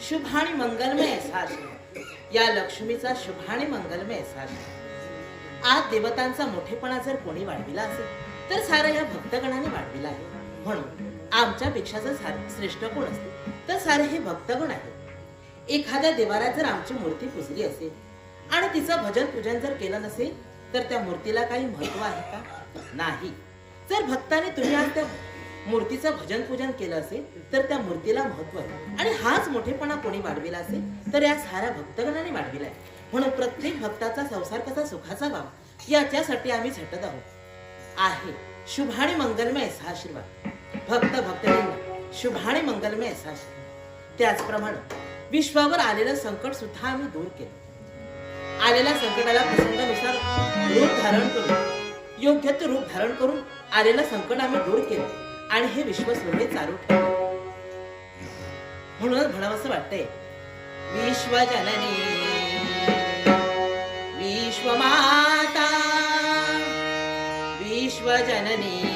शुभ आणि मंगलमय असा आशीर्वाद. या लक्ष्मीचा शुभ आणि मंगलमय असा आशीर्वाद. आज देवतांचा मोठेपणा जर कोणी वाढविला असेल तर सारा या भक्तगणाने वाढविला आहे. म्हणून आमच्यापेक्षा जर श्रेष्ठ कोण असते तर सारे हे भक्तगण आहेत. एखाद्या देवाऱ्यात जर आमची मूर्ती पुजली असेल आणि तिचं भजन पूजन जर केलं नसेल तर त्या मूर्तीला काही महत्व आहे का? नाही. जर भक्ताने तुम्ही आज त्या मूर्तीचं भजन पूजन केलं असेल तर त्या मूर्तीला महत्व आहे. आणि हाच मोठेपणा कोणी वाढविला असेल तर या साऱ्या भक्तगणाने वाढविला आहे. म्हणून प्रत्येक भक्ताचा संसार कसा सुखाचा व्हावा याच्यासाठी आम्ही झटत आहोत. आहे शुभ आणि मंगलमय असा आशीर्वाद. भक्त भक्तांना शुभ आणि मंगलमय असा आशीर्वाद. त्याचप्रमाणे विश्वावर आलेलं संकट सुद्धा आम्ही दूर केलं. आलेल्या संकटाला प्रसंगानुसार रूप धारण करून योग्य ते रूप धारण करून आलेलं संकट आम्ही दूर केलं आणि हे विश्व सोहळे चालू ठेवले. म्हणूनच म्हणावंसं वाटतंय, विश्वजननी विश्वमाता विश्वजननी